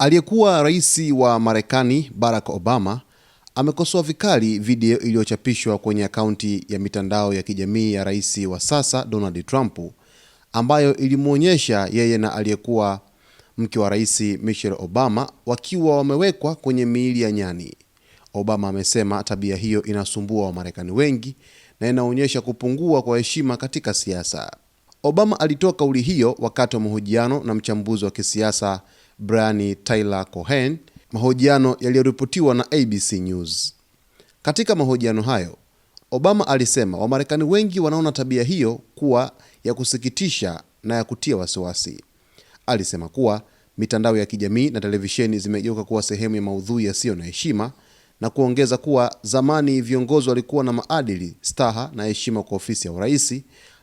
Aliyekuwa rais wa Marekani Barack Obama amekosoa vikali video iliyochapishwa kwenye akaunti ya mitandao ya kijamii ya rais wa sasa Donald Trump, ambayo ilimwonyesha yeye na aliyekuwa mke wa rais Michelle Obama wakiwa wamewekwa kwenye miili ya nyani. Obama amesema tabia hiyo inasumbua Wamarekani wengi na inaonyesha kupungua kwa heshima katika siasa. Obama alitoa kauli hiyo wakati wa mahojiano na mchambuzi wa kisiasa Brian Tyler Cohen, mahojiano yaliyoripotiwa na ABC News. Katika mahojiano hayo, Obama alisema Wamarekani wengi wanaona tabia hiyo kuwa ya kusikitisha na ya kutia wasiwasi. Alisema kuwa mitandao ya kijamii na televisheni zimegeuka kuwa sehemu ya maudhui yasiyo na heshima, na kuongeza kuwa zamani viongozi walikuwa na maadili, staha na heshima kwa ofisi ya urais,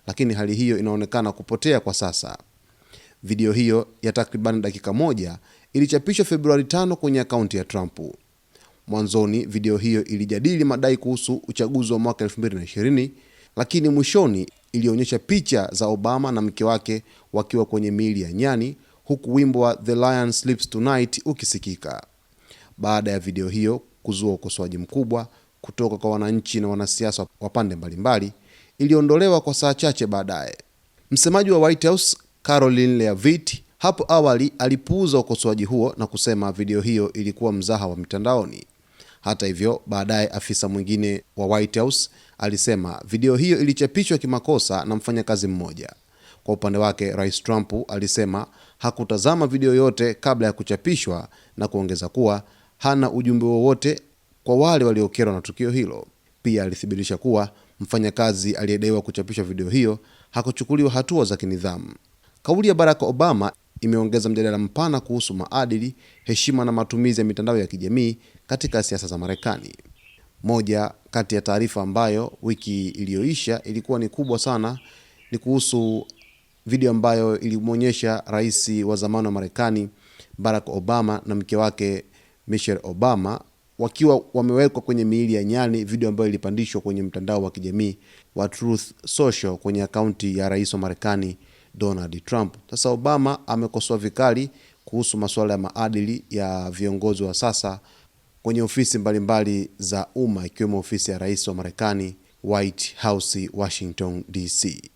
lakini hali hiyo inaonekana kupotea kwa sasa. Video hiyo ya takriban dakika moja ilichapishwa Februari 5 kwenye akaunti ya Trump. Mwanzoni video hiyo ilijadili madai kuhusu uchaguzi wa mwaka 2020, lakini mwishoni ilionyesha picha za Obama na mke wake wakiwa kwenye miili ya nyani, huku wimbo wa The Lion Sleeps Tonight ukisikika. Baada ya video hiyo kuzua ukosoaji mkubwa kutoka kwa wananchi na wanasiasa wa pande mbalimbali, iliondolewa kwa saa chache baadaye. Msemaji wa White House Karoline Leavitt hapo awali alipuuza ukosoaji huo na kusema video hiyo ilikuwa mzaha wa mitandaoni. Hata hivyo, baadaye afisa mwingine wa White House alisema video hiyo ilichapishwa kimakosa na mfanyakazi mmoja. Kwa upande wake, Rais Trump alisema hakutazama video yote kabla ya kuchapishwa na kuongeza kuwa hana ujumbe wowote kwa wale waliokerwa na tukio hilo. Pia alithibitisha kuwa mfanyakazi aliyedaiwa kuchapisha video hiyo hakuchukuliwa hatua za kinidhamu. Kauli ya Barack Obama imeongeza mjadala mpana kuhusu maadili, heshima na matumizi ya mitandao ya kijamii katika siasa za Marekani. Moja kati ya taarifa ambayo wiki iliyoisha ilikuwa ni kubwa sana ni kuhusu video ambayo ilimwonyesha rais wa zamani wa Marekani Barack Obama na mke wake Michelle Obama wakiwa wamewekwa kwenye miili ya nyani, video ambayo ilipandishwa kwenye mtandao wa kijamii wa Truth Social kwenye akaunti ya rais wa Marekani Donald Trump. Sasa Obama amekosoa vikali kuhusu masuala ya maadili ya viongozi wa sasa kwenye ofisi mbalimbali za umma, ikiwemo ofisi ya rais wa Marekani, White House, Washington DC.